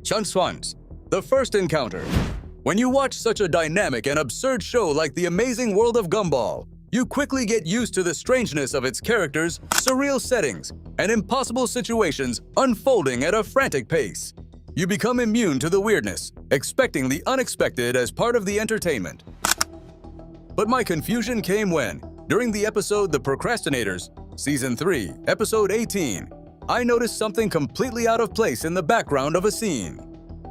Chunks, the first encounter. When you watch such a dynamic and absurd show like The Amazing World of Gumball, you quickly get used to the strangeness of its characters, surreal settings, and impossible situations unfolding at a frantic pace. You become immune to the weirdness, expecting the unexpected as part of the entertainment. But my confusion came when, during the episode The Procrastinators, Season 3, Episode 18, I noticed something completely out of place in the background of a scene.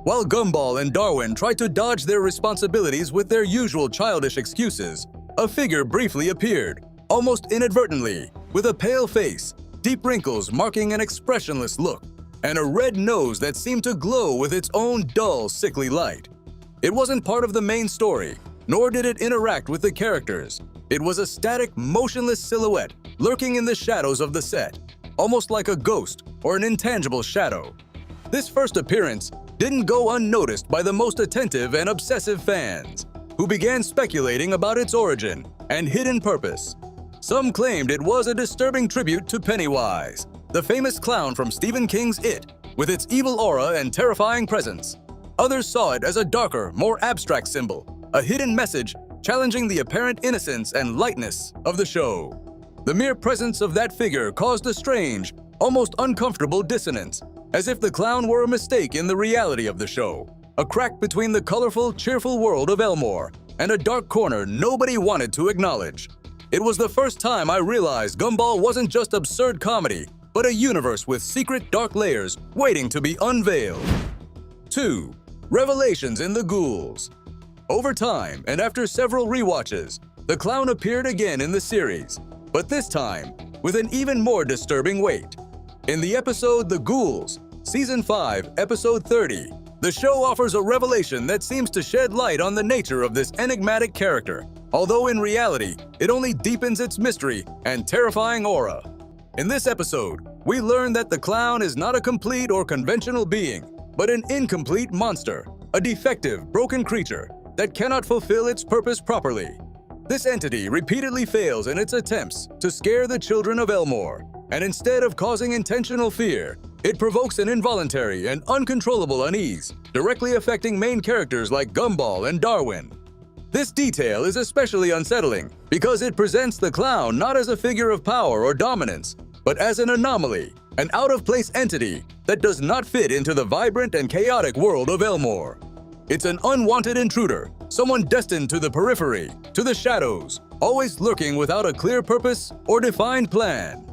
While Gumball and Darwin tried to dodge their responsibilities with their usual childish excuses, a figure briefly appeared, almost inadvertently, with a pale face, deep wrinkles marking an expressionless look, and a red nose that seemed to glow with its own dull, sickly light. It wasn't part of the main story, nor did it interact with the characters. It was a static, motionless silhouette lurking in the shadows of the set, almost like a ghost or an intangible shadow. This first appearance didn't go unnoticed by the most attentive and obsessive fans, who began speculating about its origin and hidden purpose. Some claimed it was a disturbing tribute to Pennywise, the famous clown from Stephen King's It, with its evil aura and terrifying presence. Others saw it as a darker, more abstract symbol, a hidden message challenging the apparent innocence and lightness of the show. The mere presence of that figure caused a strange, almost uncomfortable dissonance, as if the clown were a mistake in the reality of the show, a crack between the colorful, cheerful world of Elmore and a dark corner nobody wanted to acknowledge. It was the first time I realized Gumball wasn't just absurd comedy, but a universe with secret dark layers waiting to be unveiled. 2. Revelations in the Ghouls. Over time, and after several rewatches, the clown appeared again in the series, but this time with an even more disturbing weight. In the episode The Ghouls, Season 5, Episode 30, the show offers a revelation that seems to shed light on the nature of this enigmatic character, although in reality, it only deepens its mystery and terrifying aura. In this episode, we learn that the clown is not a complete or conventional being, but an incomplete monster, a defective, broken creature that cannot fulfill its purpose properly. This entity repeatedly fails in its attempts to scare the children of Elmore, and instead of causing intentional fear, it provokes an involuntary and uncontrollable unease, directly affecting main characters like Gumball and Darwin. This detail is especially unsettling because it presents the clown not as a figure of power or dominance, but as an anomaly, an out-of-place entity that does not fit into the vibrant and chaotic world of Elmore. It's an unwanted intruder, someone destined to the periphery, to the shadows, always lurking without a clear purpose or defined plan.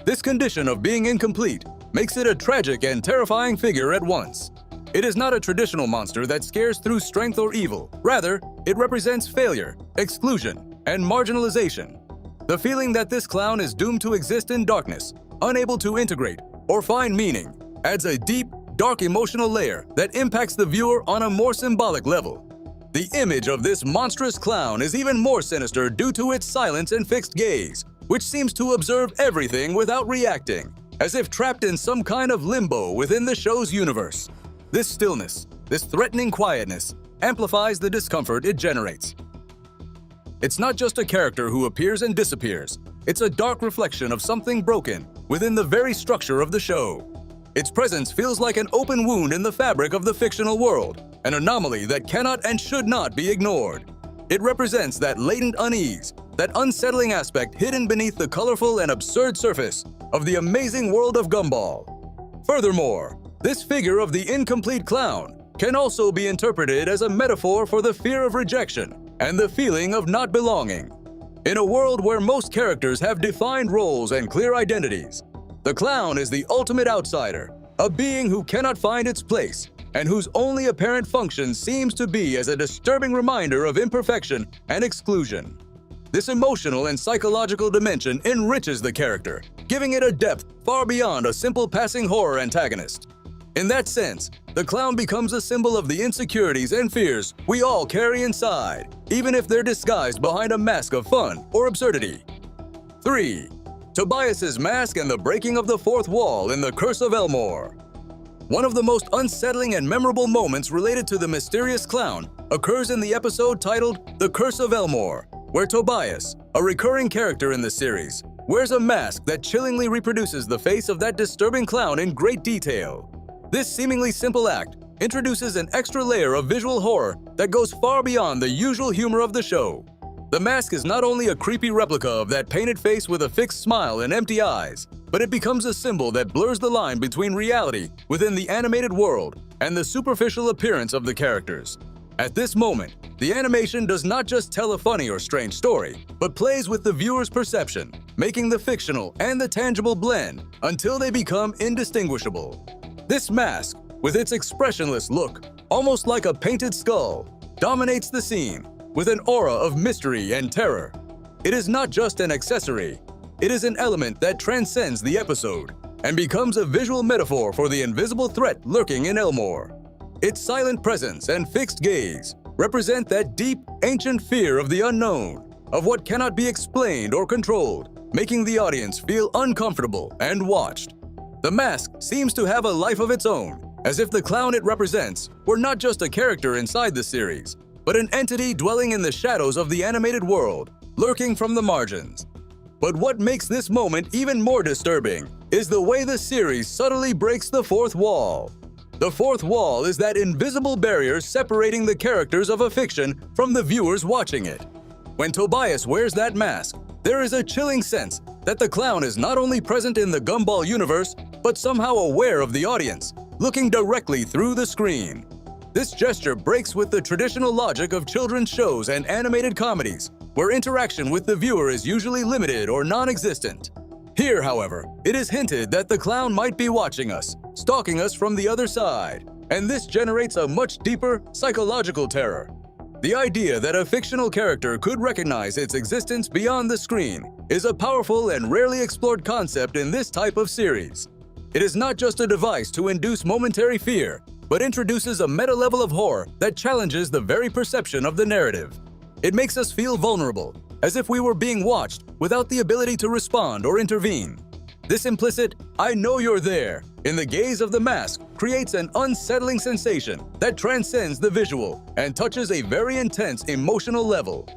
This condition of being incomplete makes it a tragic and terrifying figure at once. It is not a traditional monster that scares through strength or evil. Rather, it represents failure, exclusion, and marginalization. The feeling that this clown is doomed to exist in darkness, unable to integrate or find meaning, adds a deep, dark emotional layer that impacts the viewer on a more symbolic level. The image of this monstrous clown is even more sinister due to its silence and fixed gaze, which seems to observe everything without reacting, as if trapped in some kind of limbo within the show's universe. This stillness, this threatening quietness, amplifies the discomfort it generates. It's not just a character who appears and disappears. It's a dark reflection of something broken within the very structure of the show. Its presence feels like an open wound in the fabric of the fictional world, an anomaly that cannot and should not be ignored. It represents that latent unease, that unsettling aspect hidden beneath the colorful and absurd surface of the amazing world of Gumball. Furthermore, this figure of the incomplete clown can also be interpreted as a metaphor for the fear of rejection and the feeling of not belonging. In a world where most characters have defined roles and clear identities, the clown is the ultimate outsider, a being who cannot find its place and whose only apparent function seems to be as a disturbing reminder of imperfection and exclusion. This emotional and psychological dimension enriches the character, giving it a depth far beyond a simple passing horror antagonist. In that sense, the clown becomes a symbol of the insecurities and fears we all carry inside, even if they're disguised behind a mask of fun or absurdity. 3. Tobias's mask and the breaking of the fourth wall in The Curse of Elmore. One of the most unsettling and memorable moments related to the mysterious clown occurs in the episode titled The Curse of Elmore, where Tobias, a recurring character in the series, wears a mask that chillingly reproduces the face of that disturbing clown in great detail. This seemingly simple act introduces an extra layer of visual horror that goes far beyond the usual humor of the show. The mask is not only a creepy replica of that painted face with a fixed smile and empty eyes, but it becomes a symbol that blurs the line between reality within the animated world and the superficial appearance of the characters. At this moment, the animation does not just tell a funny or strange story, but plays with the viewer's perception, making the fictional and the tangible blend until they become indistinguishable. This mask, with its expressionless look, almost like a painted skull, dominates the scene with an aura of mystery and terror. It is not just an accessory, it is an element that transcends the episode and becomes a visual metaphor for the invisible threat lurking in Elmore. Its silent presence and fixed gaze represent that deep, ancient fear of the unknown, of what cannot be explained or controlled, making the audience feel uncomfortable and watched. The mask seems to have a life of its own, as if the clown it represents were not just a character inside the series, but an entity dwelling in the shadows of the animated world, lurking from the margins. But what makes this moment even more disturbing is the way the series subtly breaks the fourth wall. The fourth wall is that invisible barrier separating the characters of a fiction from the viewers watching it. When Tobias wears that mask, there is a chilling sense that the clown is not only present in the Gumball universe, but somehow aware of the audience, looking directly through the screen. This gesture breaks with the traditional logic of children's shows and animated comedies, where interaction with the viewer is usually limited or non-existent. Here, however, it is hinted that the clown might be watching us, stalking us from the other side, and this generates a much deeper psychological terror. The idea that a fictional character could recognize its existence beyond the screen is a powerful and rarely explored concept in this type of series. It is not just a device to induce momentary fear, but introduces a meta level of horror that challenges the very perception of the narrative. It makes us feel vulnerable, as if we were being watched without the ability to respond or intervene. This implicit, "I know you're there," in the gaze of the mask creates an unsettling sensation that transcends the visual and touches a very intense emotional level.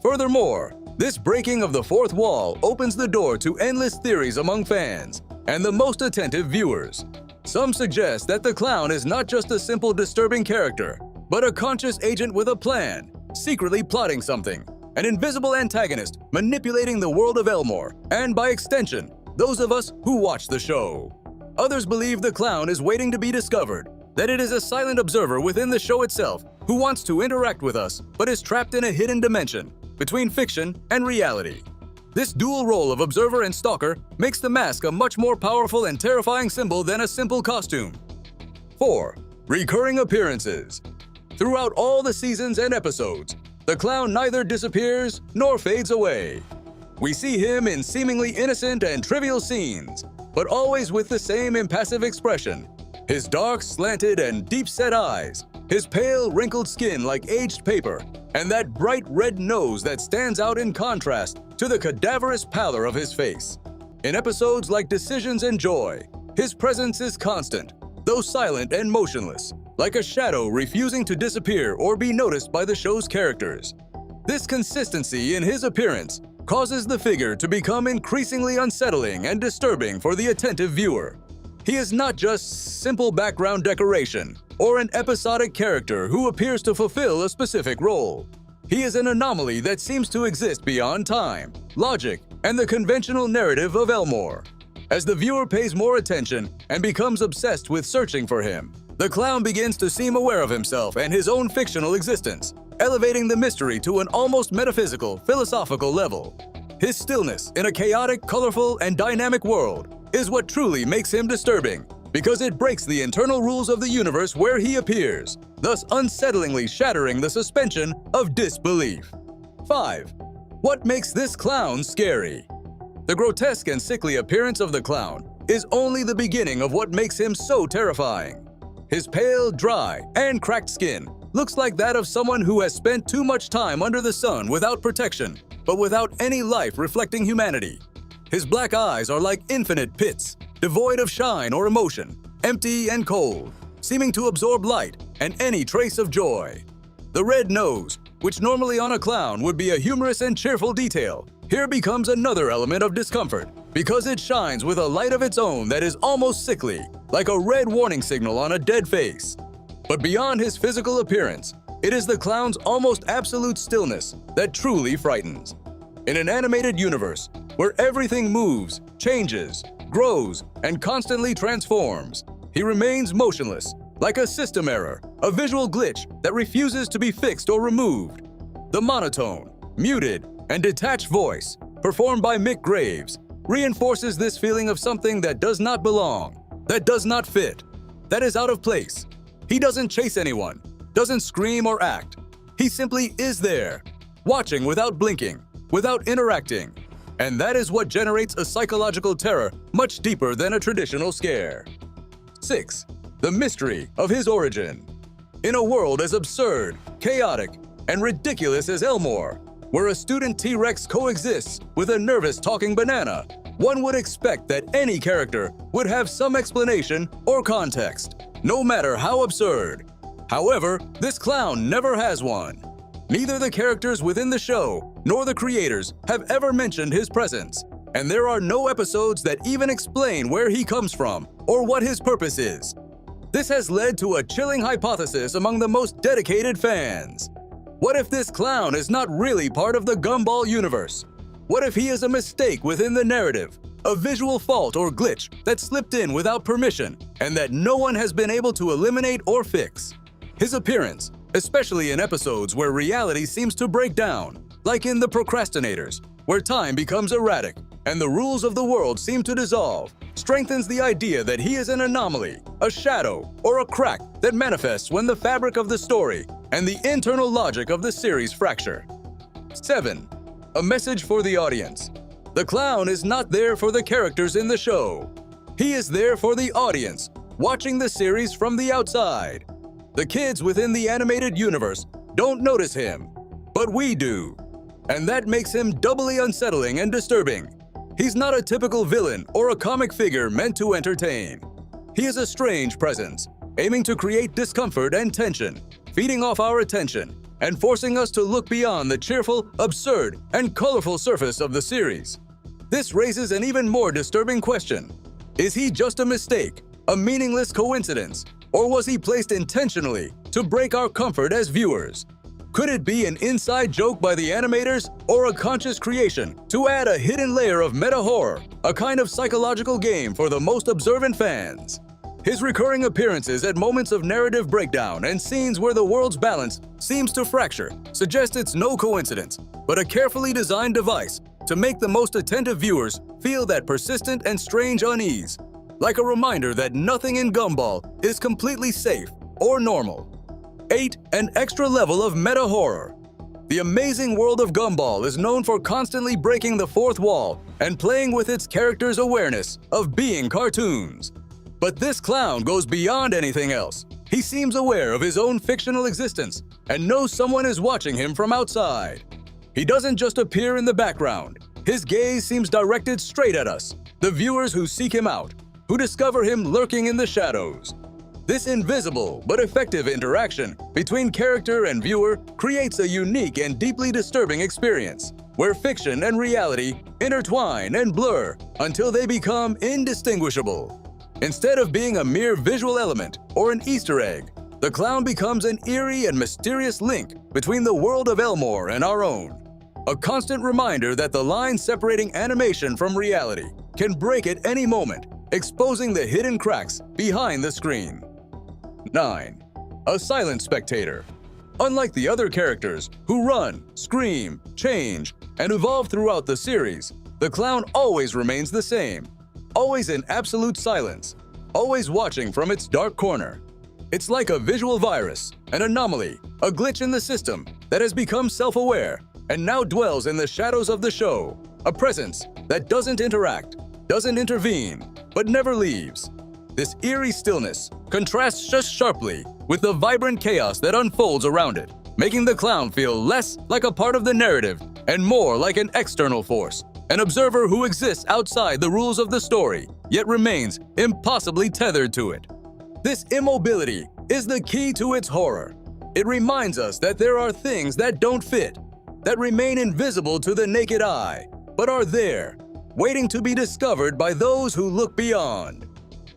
Furthermore, this breaking of the fourth wall opens the door to endless theories among fans and the most attentive viewers. Some suggest that the clown is not just a simple disturbing character, but a conscious agent with a plan, secretly plotting something, an invisible antagonist manipulating the world of Elmore, and by extension, those of us who watch the show. Others believe the clown is waiting to be discovered, that it is a silent observer within the show itself who wants to interact with us but is trapped in a hidden dimension between fiction and reality. This dual role of observer and stalker makes the mask a much more powerful and terrifying symbol than a simple costume. 4. Recurring appearances. Throughout all the seasons and episodes, the clown neither disappears nor fades away. We see him in seemingly innocent and trivial scenes, but always with the same impassive expression. His dark, slanted, and deep-set eyes, his pale, wrinkled skin like aged paper, and that bright red nose that stands out in contrast to the cadaverous pallor of his face. In episodes like Decisions and Joy, his presence is constant, though silent and motionless, like a shadow refusing to disappear or be noticed by the show's characters. This consistency in his appearance causes the figure to become increasingly unsettling and disturbing for the attentive viewer. He is not just simple background decoration or an episodic character who appears to fulfill a specific role. He is an anomaly that seems to exist beyond time, logic, and the conventional narrative of Elmore. As the viewer pays more attention and becomes obsessed with searching for him, the clown begins to seem aware of himself and his own fictional existence, elevating the mystery to an almost metaphysical, philosophical level. His stillness in a chaotic, colorful, and dynamic world is what truly makes him disturbing, because it breaks the internal rules of the universe where he appears, thus unsettlingly shattering the suspension of disbelief. 5. What makes this clown scary? The grotesque and sickly appearance of the clown is only the beginning of what makes him so terrifying. His pale, dry, and cracked skin looks like that of someone who has spent too much time under the sun without protection, but without any life reflecting humanity. His black eyes are like infinite pits, devoid of shine or emotion, empty and cold, seeming to absorb light and any trace of joy. The red nose, which normally on a clown would be a humorous and cheerful detail, here becomes another element of discomfort because it shines with a light of its own that is almost sickly, like a red warning signal on a dead face. But beyond his physical appearance, it is the clown's almost absolute stillness that truly frightens. In an animated universe where everything moves, changes, grows, and constantly transforms, he remains motionless, like a system error, a visual glitch that refuses to be fixed or removed. The monotone, muted, and detached voice, performed by Mick Graves, reinforces this feeling of something that does not belong, that does not fit, that is out of place. He doesn't chase anyone, doesn't scream or act. He simply is there, watching without blinking, without interacting. And that is what generates a psychological terror much deeper than a traditional scare. 6. The mystery of his origin. In a world as absurd, chaotic, and ridiculous as Elmore, where a student T-Rex coexists with a nervous talking banana, one would expect that any character would have some explanation or context, no matter how absurd. However, this clown never has one. Neither the characters within the show nor the creators have ever mentioned his presence, and there are no episodes that even explain where he comes from or what his purpose is. This has led to a chilling hypothesis among the most dedicated fans. What if this clown is not really part of the Gumball universe? What if he is a mistake within the narrative, a visual fault or glitch that slipped in without permission and that no one has been able to eliminate or fix? His appearance, especially in episodes where reality seems to break down, like in The Procrastinators, where time becomes erratic and the rules of the world seem to dissolve, strengthens the idea that he is an anomaly, a shadow, or a crack that manifests when the fabric of the story and the internal logic of the series fracture. 7. A message for the audience. The clown is not there for the characters in the show. He is there for the audience, watching the series from the outside. The kids within the animated universe don't notice him, but we do. And that makes him doubly unsettling and disturbing. He's not a typical villain or a comic figure meant to entertain. He is a strange presence, aiming to create discomfort and tension, feeding off our attention, and forcing us to look beyond the cheerful, absurd, and colorful surface of the series. This raises an even more disturbing question. Is he just a mistake, a meaningless coincidence, or was he placed intentionally to break our comfort as viewers? Could it be an inside joke by the animators or a conscious creation to add a hidden layer of meta-horror, a kind of psychological game for the most observant fans? His recurring appearances at moments of narrative breakdown and scenes where the world's balance seems to fracture suggest it's no coincidence, but a carefully designed device to make the most attentive viewers feel that persistent and strange unease, like a reminder that nothing in Gumball is completely safe or normal. 8. An extra level of meta-horror. The Amazing World of Gumball is known for constantly breaking the fourth wall and playing with its characters' awareness of being cartoons. But this clown goes beyond anything else. He seems aware of his own fictional existence and knows someone is watching him from outside. He doesn't just appear in the background. His gaze seems directed straight at us, the viewers who seek him out, who discover him lurking in the shadows. This invisible but effective interaction between character and viewer creates a unique and deeply disturbing experience, where fiction and reality intertwine and blur until they become indistinguishable. Instead of being a mere visual element or an Easter egg, the clown becomes an eerie and mysterious link between the world of Elmore and our own. A constant reminder that the line separating animation from reality can break at any moment, exposing the hidden cracks behind the screen. 9. A silent spectator. Unlike the other characters who run, scream, change, and evolve throughout the series, the clown always remains the same, always in absolute silence, always watching from its dark corner. It's like a visual virus, an anomaly, a glitch in the system that has become self-aware and now dwells in the shadows of the show, a presence that doesn't interact, doesn't intervene, but never leaves. This eerie stillness contrasts just sharply with the vibrant chaos that unfolds around it, making the clown feel less like a part of the narrative and more like an external force, an observer who exists outside the rules of the story, yet remains impossibly tethered to it. This immobility is the key to its horror. It reminds us that there are things that don't fit, that remain invisible to the naked eye, but are there, waiting to be discovered by those who look beyond.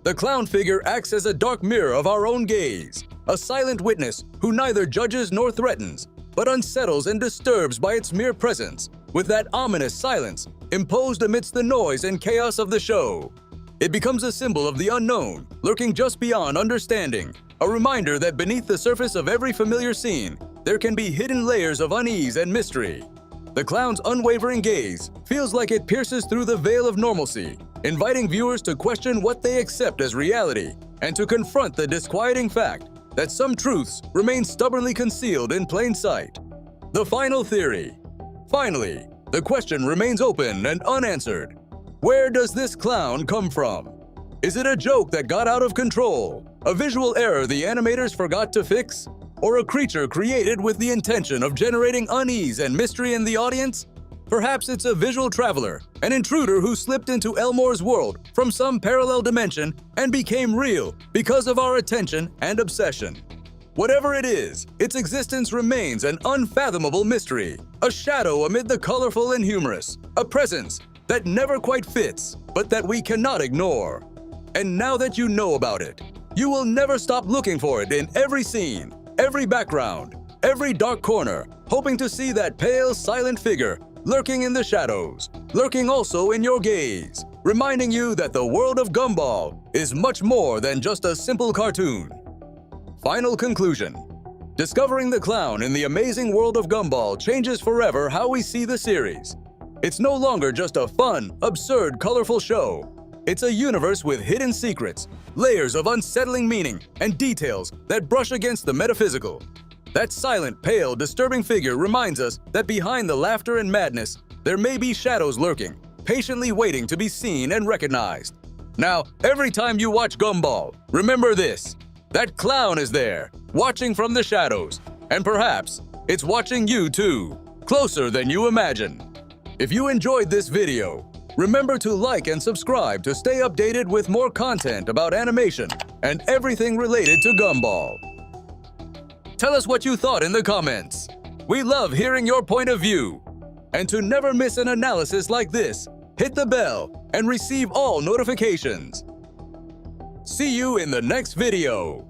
The clown figure acts as a dark mirror of our own gaze, a silent witness who neither judges nor threatens, but unsettles and disturbs by its mere presence, with that ominous silence imposed amidst the noise and chaos of the show. It becomes a symbol of the unknown, lurking just beyond understanding, a reminder that beneath the surface of every familiar scene, there can be hidden layers of unease and mystery. The clown's unwavering gaze feels like it pierces through the veil of normalcy, inviting viewers to question what they accept as reality and to confront the disquieting fact that some truths remain stubbornly concealed in plain sight. The final theory. Finally, the question remains open and unanswered. Where does this clown come from? Is it a joke that got out of control, a visual error the animators forgot to fix, or a creature created with the intention of generating unease and mystery in the audience? Perhaps it's a visual traveler, an intruder who slipped into Elmore's world from some parallel dimension and became real because of our attention and obsession. Whatever it is, its existence remains an unfathomable mystery, a shadow amid the colorful and humorous, a presence that never quite fits, but that we cannot ignore. And now that you know about it, you will never stop looking for it in every scene, every background, every dark corner, hoping to see that pale, silent figure lurking in the shadows, lurking also in your gaze, reminding you that the world of Gumball is much more than just a simple cartoon. Final conclusion. Discovering the clown in the Amazing World of Gumball changes forever how we see the series. It's no longer just a fun, absurd, colorful show. It's a universe with hidden secrets, layers of unsettling meaning, and details that brush against the metaphysical. That silent, pale, disturbing figure reminds us that behind the laughter and madness, there may be shadows lurking, patiently waiting to be seen and recognized. Now, every time you watch Gumball, remember this: that clown is there, watching from the shadows, and perhaps it's watching you too, closer than you imagine. If you enjoyed this video, remember to like and subscribe to stay updated with more content about animation and everything related to Gumball. Tell us what you thought in the comments. We love hearing your point of view. And to never miss an analysis like this, hit the bell and receive all notifications. See you in the next video.